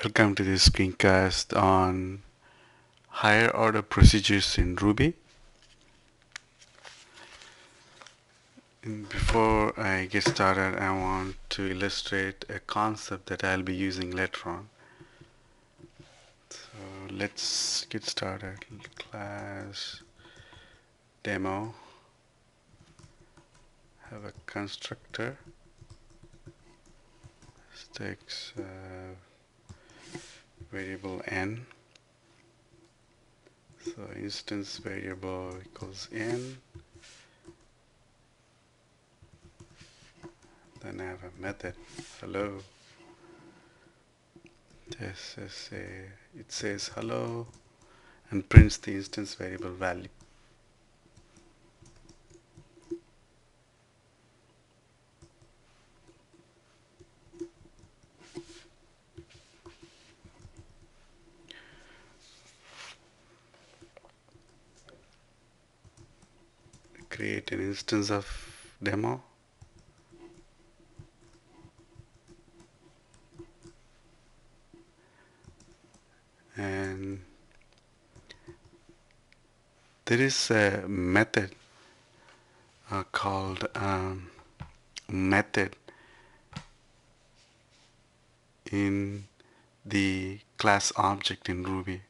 Welcome to this screencast on higher order procedures in Ruby. And before I get started, I want to illustrate a concept that I'll be using later on. So let's get started. Class demo, have a constructor, takes variable n. So instance variable equals n. Then I have a method, hello. It says hello and prints the instance variable value. Create an instance of demo. And there is a method called method in the class object in Ruby.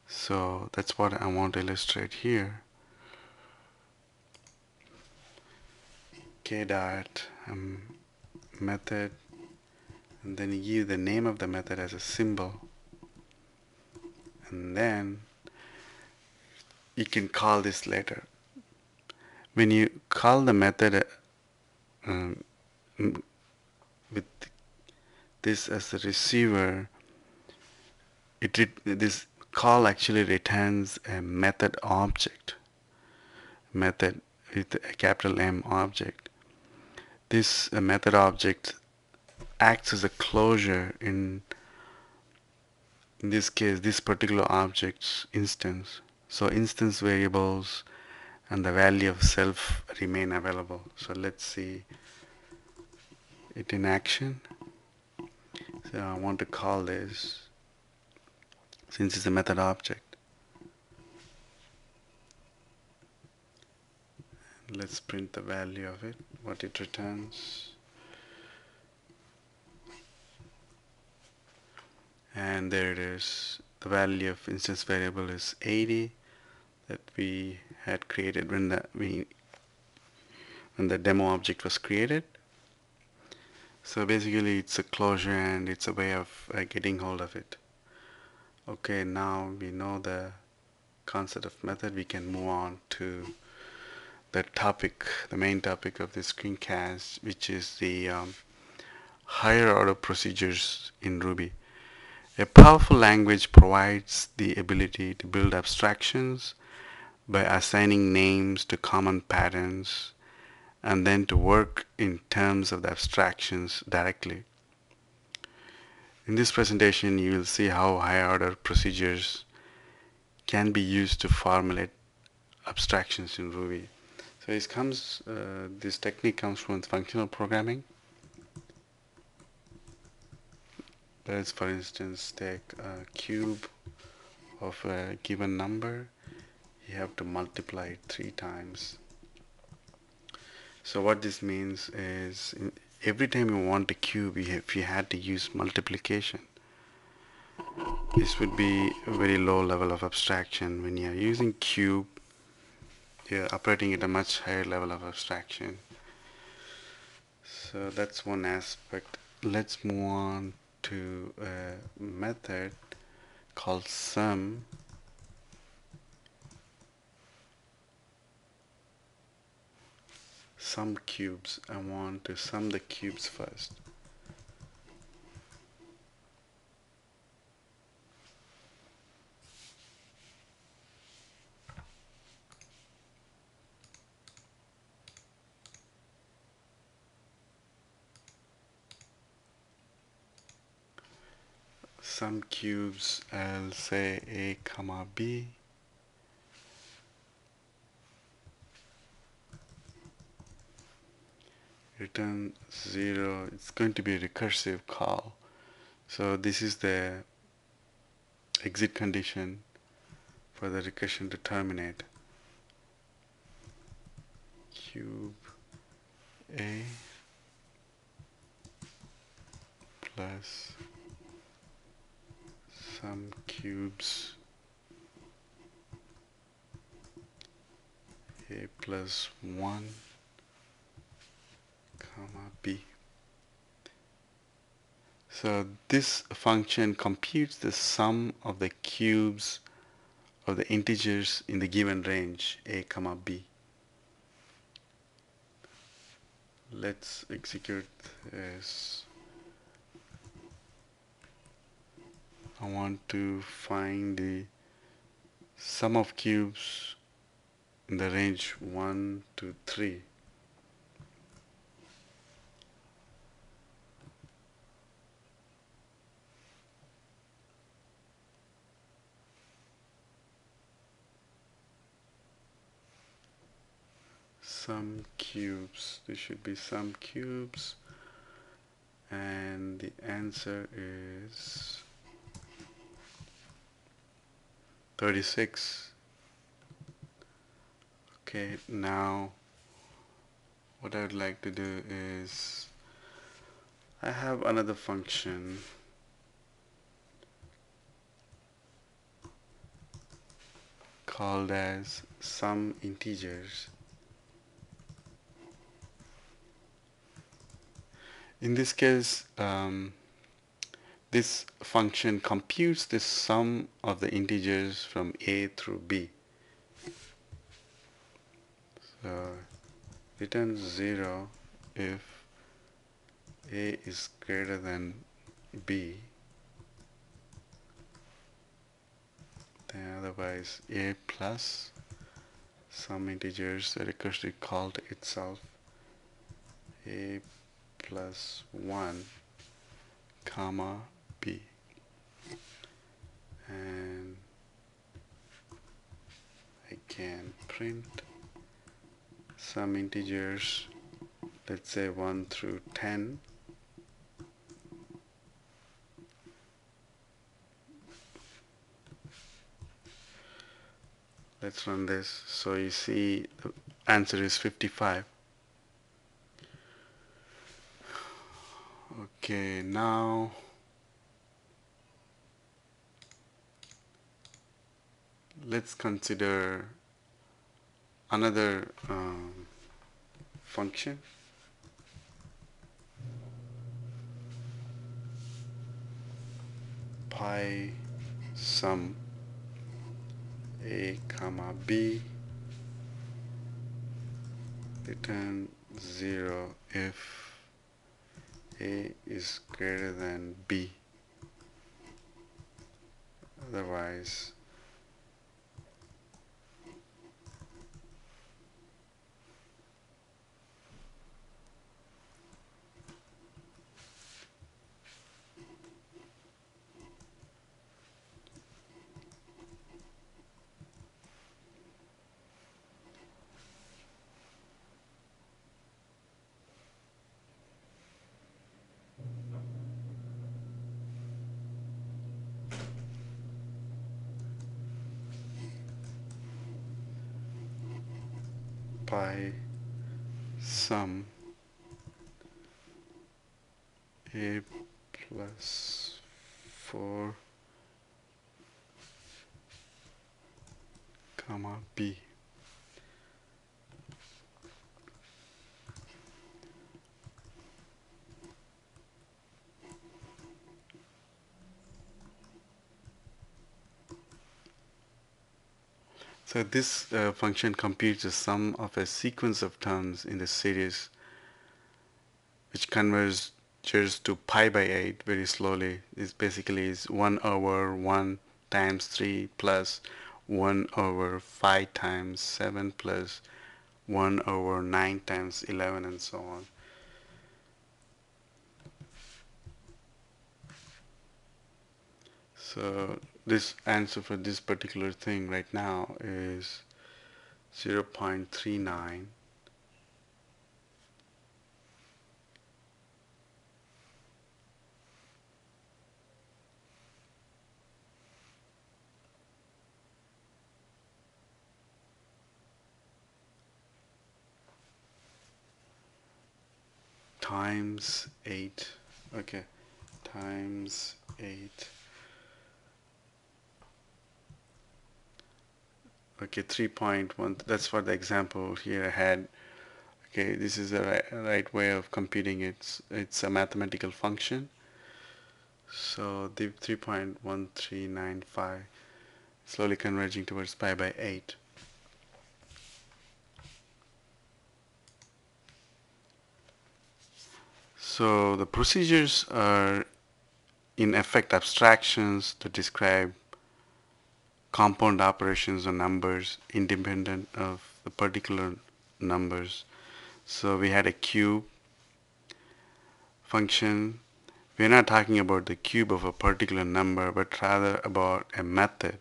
So that's what I want to illustrate here. K dot method, and then you give the name of the method as a symbol, and then you can call this later. When you call the method with this as the receiver, this call actually returns a method object, method with a capital M object. This method object acts as a closure in this case, this particular object's instance. So instance variables and the value of self remain available. So let's see it in action. So I want to call this, since it's a method object. Let's print the value of it, what it returns. And there it is. The value of instance variable is 80 that we had created when the demo object was created. So basically it's a closure and it's a way of getting hold of it. Okay, now we know the concept of method. We can move on to the topic, the main topic of this screencast, which is the higher order procedures in Ruby. A powerful language provides the ability to build abstractions by assigning names to common patterns and then to work in terms of the abstractions directly. In this presentation, you will see how higher order procedures can be used to formulate abstractions in Ruby. So this technique comes from functional programming. Let's, for instance, take a cube of a given number. You have to multiply it 3 times. So what this means is every time you want a cube, if you had to use multiplication, this would be a very low level of abstraction. When you're using cube, you're operating at a much higher level of abstraction. So that's one aspect. Let's move on to a method called sum. Sum cubes. I want to sum the cubes first. Sum cubes, I'll say a comma b. Return 0. It's going to be a recursive call. So this is the exit condition for the recursion to terminate. Cube A plus some cubes A plus 1 comma B. So this function computes the sum of the cubes of the integers in the given range A comma B. Let's execute this. I want to find the sum of cubes in the range 1 to 3. Some cubes, there should be some cubes, and the answer is 36. Okay, now what I would like to do is I have another function called as sum integers. In this case, this function computes the sum of the integers from A through B. So return 0 if A is greater than B, then otherwise A plus some integers that recursively call to itself A plus 1 comma B, and I can print some integers, let's say 1 through 10. Let's run this. So you see the answer is 55. Okay, now let's consider another function. Pi sum A comma B, return 0 if A is greater than B, otherwise pi sum A plus 4 comma B. So this function computes the sum of a sequence of terms in the series which converges to pi by 8 very slowly. This basically is 1 over 1 times 3 plus 1 over 5 times 7 plus 1 over 9 times 11 and so on. So this answer for this particular thing right now is 0.39. times 8. Okay, times 8. Okay, 3.1. That's what the example here I had. Okay, this is the right way of computing it. It's a mathematical function. So the 3.1395 slowly converging towards pi by 8. So the procedures are in effect abstractions to describe compound operations on numbers independent of the particular numbers. So we had a cube function. We're not talking about the cube of a particular number, but rather about a method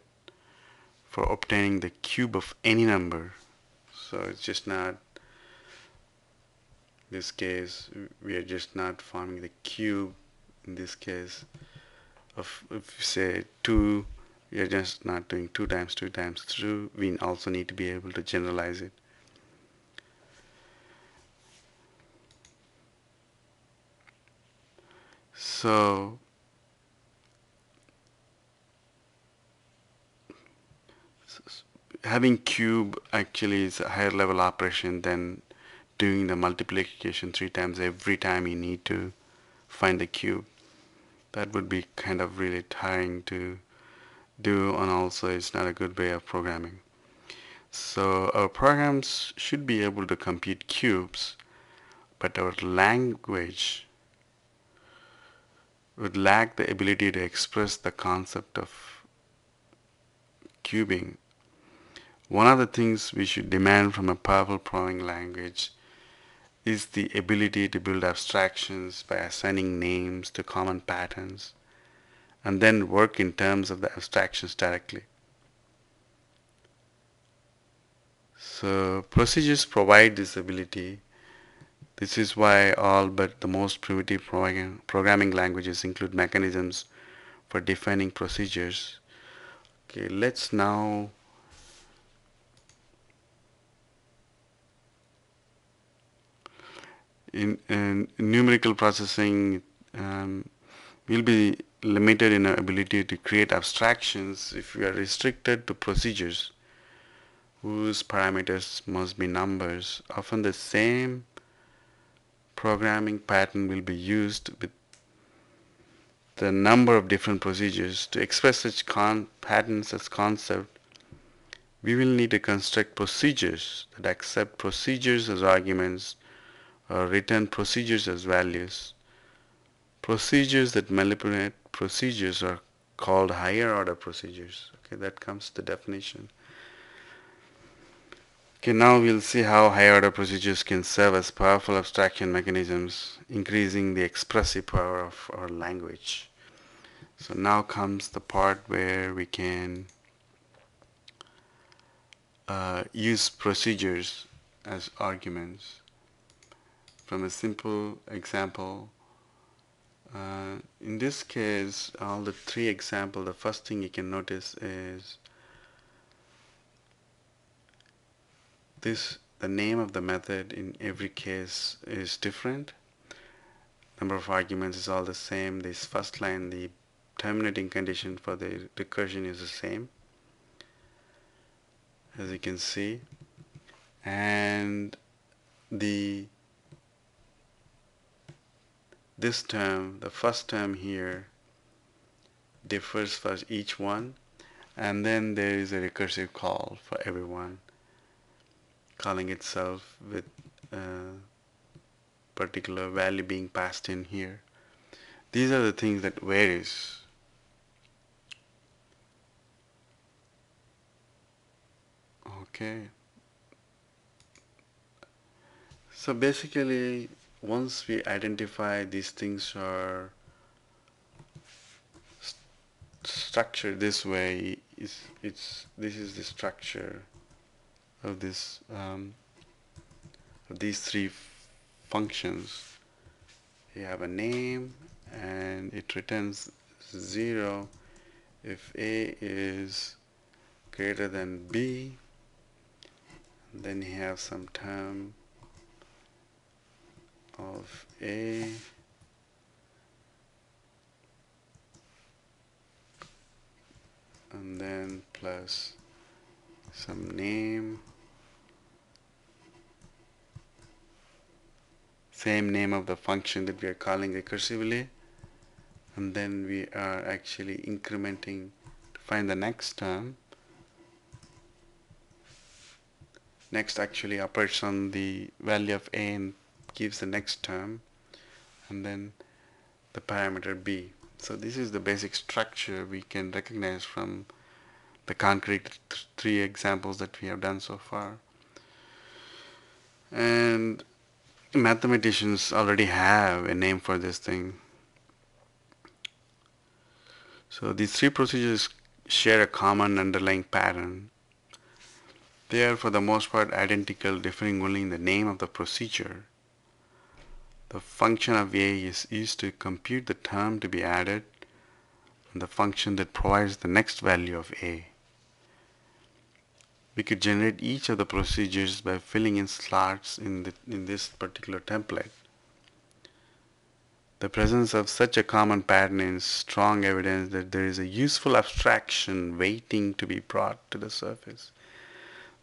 for obtaining the cube of any number. So it's just not, in this case, we are just not forming the cube in this case of, if you say 2, we are just not doing 2 times 2 times 2. We also need to be able to generalize it. So having cube actually is a higher level operation than doing the multiplication 3 times every time you need to find the cube. That would be kind of really tiring to do, and also it's not a good way of programming. So our programs should be able to compute cubes, but our language would lack the ability to express the concept of cubing. One of the things we should demand from a powerful programming language is the ability to build abstractions by assigning names to common patterns and then work in terms of the abstractions directly. So procedures provide this ability. This is why all but the most primitive programming languages include mechanisms for defining procedures. Okay, let's now in numerical processing, we'll be limited in our ability to create abstractions if we are restricted to procedures whose parameters must be numbers. Often the same programming pattern will be used with the number of different procedures. To express such patterns as concept, we will need to construct procedures that accept procedures as arguments or return procedures as values. Procedures that manipulate procedures are called higher order procedures. Okay, that comes to the definition. Okay, now we'll see how higher order procedures can serve as powerful abstraction mechanisms, increasing the expressive power of our language. So now comes the part where we can use procedures as arguments. From a simple example, in this case, all the 3 examples, the first thing you can notice is the name of the method in every case is different. Number of arguments is all the same. This first line, the terminating condition for the recursion is the same, as you can see. And this term, the first term here, differs for each one, and then there is a recursive call for everyone, calling itself with a particular value being passed in here. These are the things that varies. Okay. So basically, once we identify these things are structured this way, this is the structure of this of these 3 functions. You have a name, and it returns 0 if A is greater than B. And then you have some term of A and then plus some name, same name of the function that we are calling recursively, and then we are actually incrementing to find the next term. Next actually operates on the value of A and gives the next term, and then the parameter B. So this is the basic structure we can recognize from the concrete three examples that we have done so far. And mathematicians already have a name for this thing. So these three procedures share a common underlying pattern. They are for the most part identical, differing only in the name of the procedure. The function of A is used to compute the term to be added, and the function that provides the next value of A. We could generate each of the procedures by filling in slots in this particular template. The presence of such a common pattern is strong evidence that there is a useful abstraction waiting to be brought to the surface.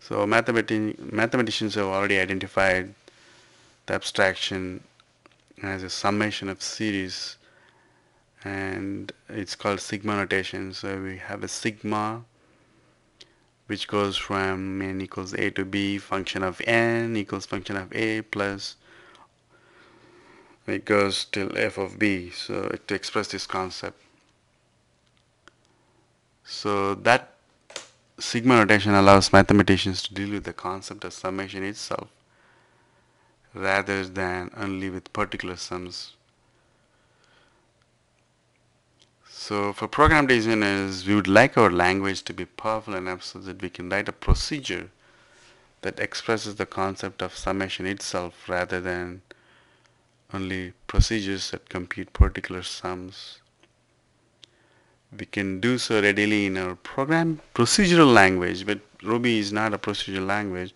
So mathematicians have already identified the abstraction as a summation of series, and it's called sigma notation. So we have a sigma which goes from n equals a to b, function of n equals function of a plus it goes till f of b, so to express this concept. So that sigma notation allows mathematicians to deal with the concept of summation itself rather than only with particular sums. So for program designers, we would like our language to be powerful enough so that we can write a procedure that expresses the concept of summation itself rather than only procedures that compute particular sums. We can do so readily in our program procedural language, but Ruby is not a procedural language,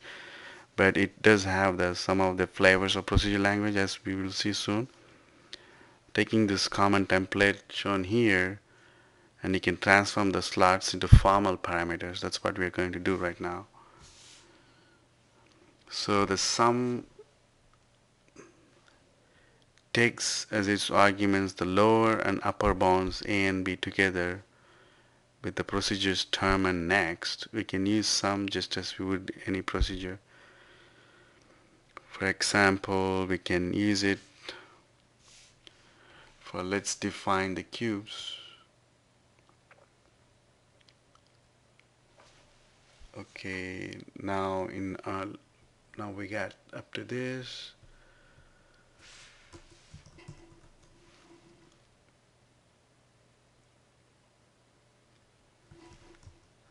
but it does have some of the flavors of procedural language, as we will see soon. Taking this common template shown here, and you can transform the slots into formal parameters. That's what we're going to do right now. So the sum takes as its arguments the lower and upper bounds A and B together with the procedure's term and next. We can use sum just as we would any procedure. For example, we can use it for, let's define the cubes. Okay, now we got up to this.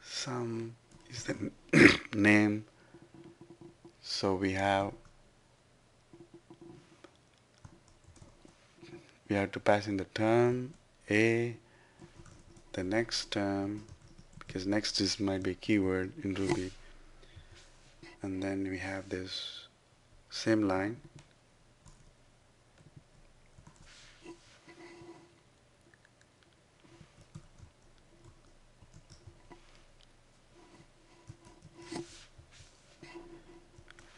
Sum is the name. So we have to pass in the term A, the next term, because next might be a keyword in Ruby, and then we have this same line.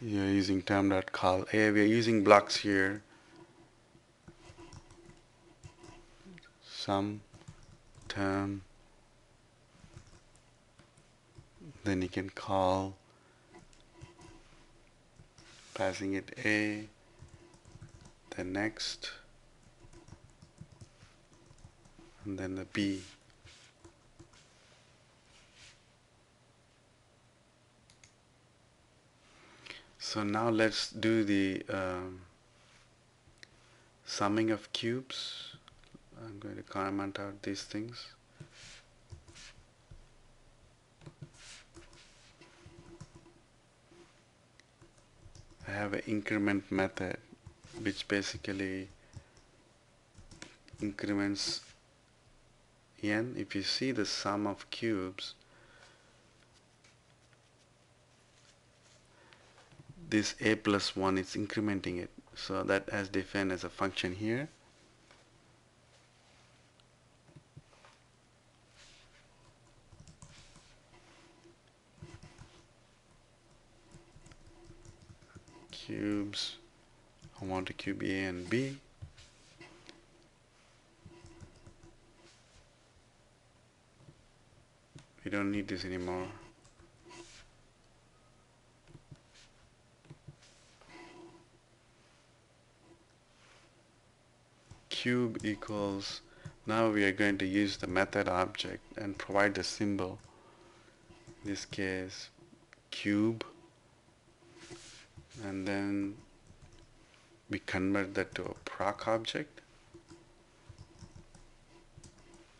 You're using term.call. We are using blocks here. Sum, term, then you can call, passing it A, the next, and then the B. So now let's do the summing of cubes. I'm going to comment out these things. I have an increment method which basically increments n. If you see the sum of cubes, this a plus 1 is incrementing it. So that has defined as a function here. Cubes, I want to cube A and B. We don't need this anymore. Cube equals, now we are going to use the method object and provide the symbol. In this case, cube, and then we convert that to a proc object.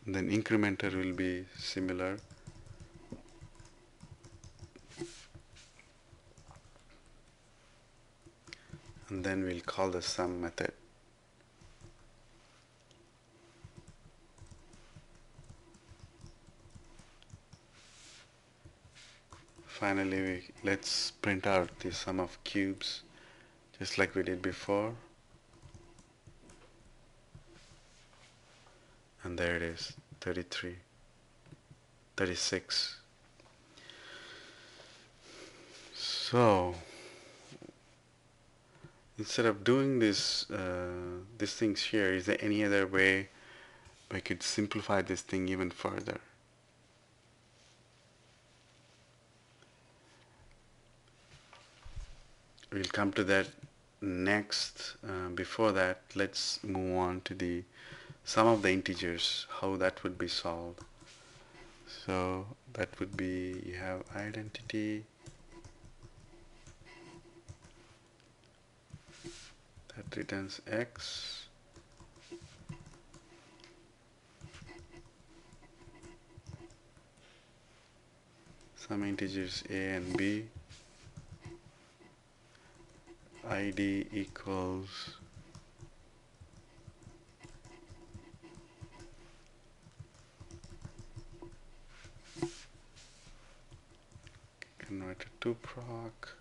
And then incrementer will be similar. And then we'll call the sum method. Finally, let's print out the sum of cubes just like we did before. And there it is, 33, 36. So instead of doing these things here, is there any other way we could simplify this thing even further? We'll come to that next. Before that, let's move on to the sum of the integers, how that would be solved. So that would be, you have identity that returns x, some integers a and b, id equals converted to proc,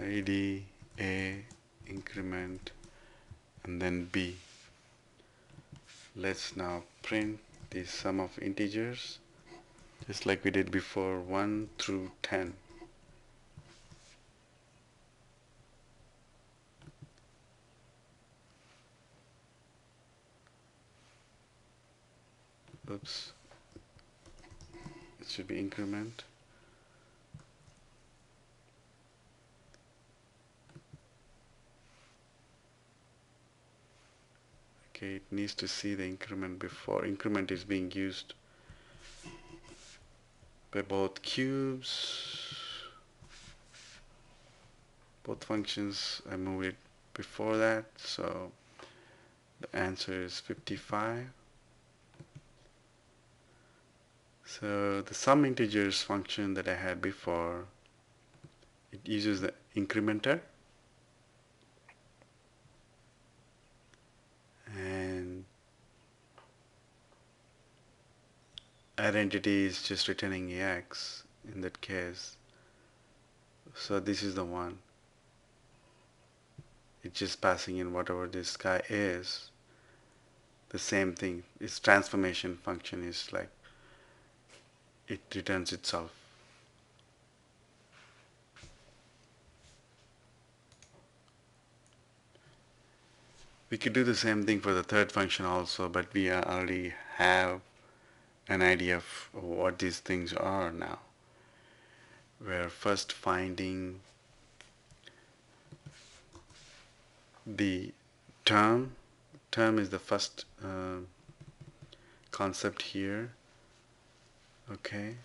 id a, increment, and then b. Let's now print the sum of integers just like we did before, 1 through 10. Oops, it should be increment. Okay, it needs to see the increment before. Increment is being used by both cubes, both functions. I moved it before that, so the answer is 55. So the sum integers function that I had before, it uses the incrementer, and identity is just returning x in that case. So this is the one. It's just passing in whatever this guy is. The same thing. Its transformation function is like it returns itself. We could do the same thing for the third function also, but we already have an idea of what these things are now. We're first finding the term. Term is the first concept here. Okay,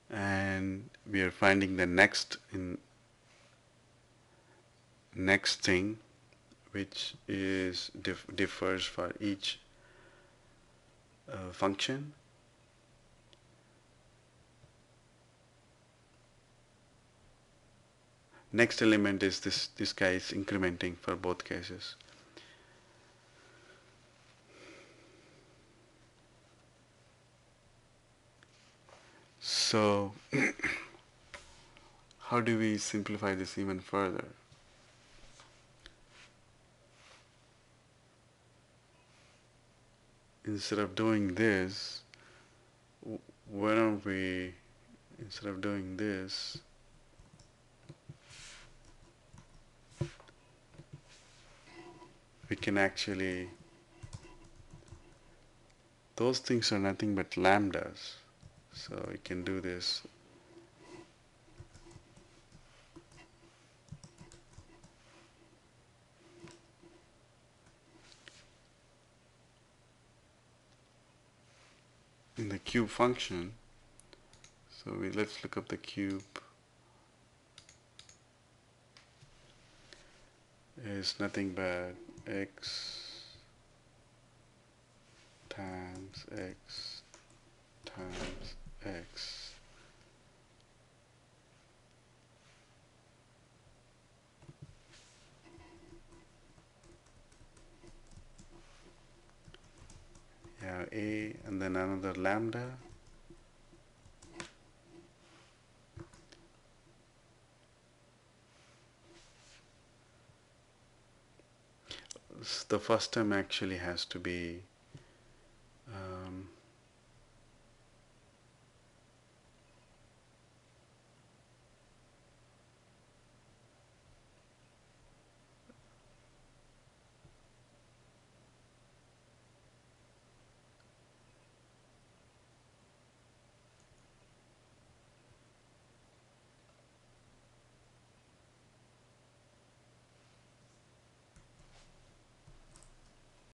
and we are finding the next thing, which is differs for each function. Next element is this guy is incrementing for both cases. So how do we simplify this even further? Instead of doing this, why don't we, instead of doing this, we can actually, those things are nothing but lambdas. So we can do this. In the cube function, so let's look up the cube. Is nothing but x times x times x. Yeah, a and then another lambda. The first term actually has to be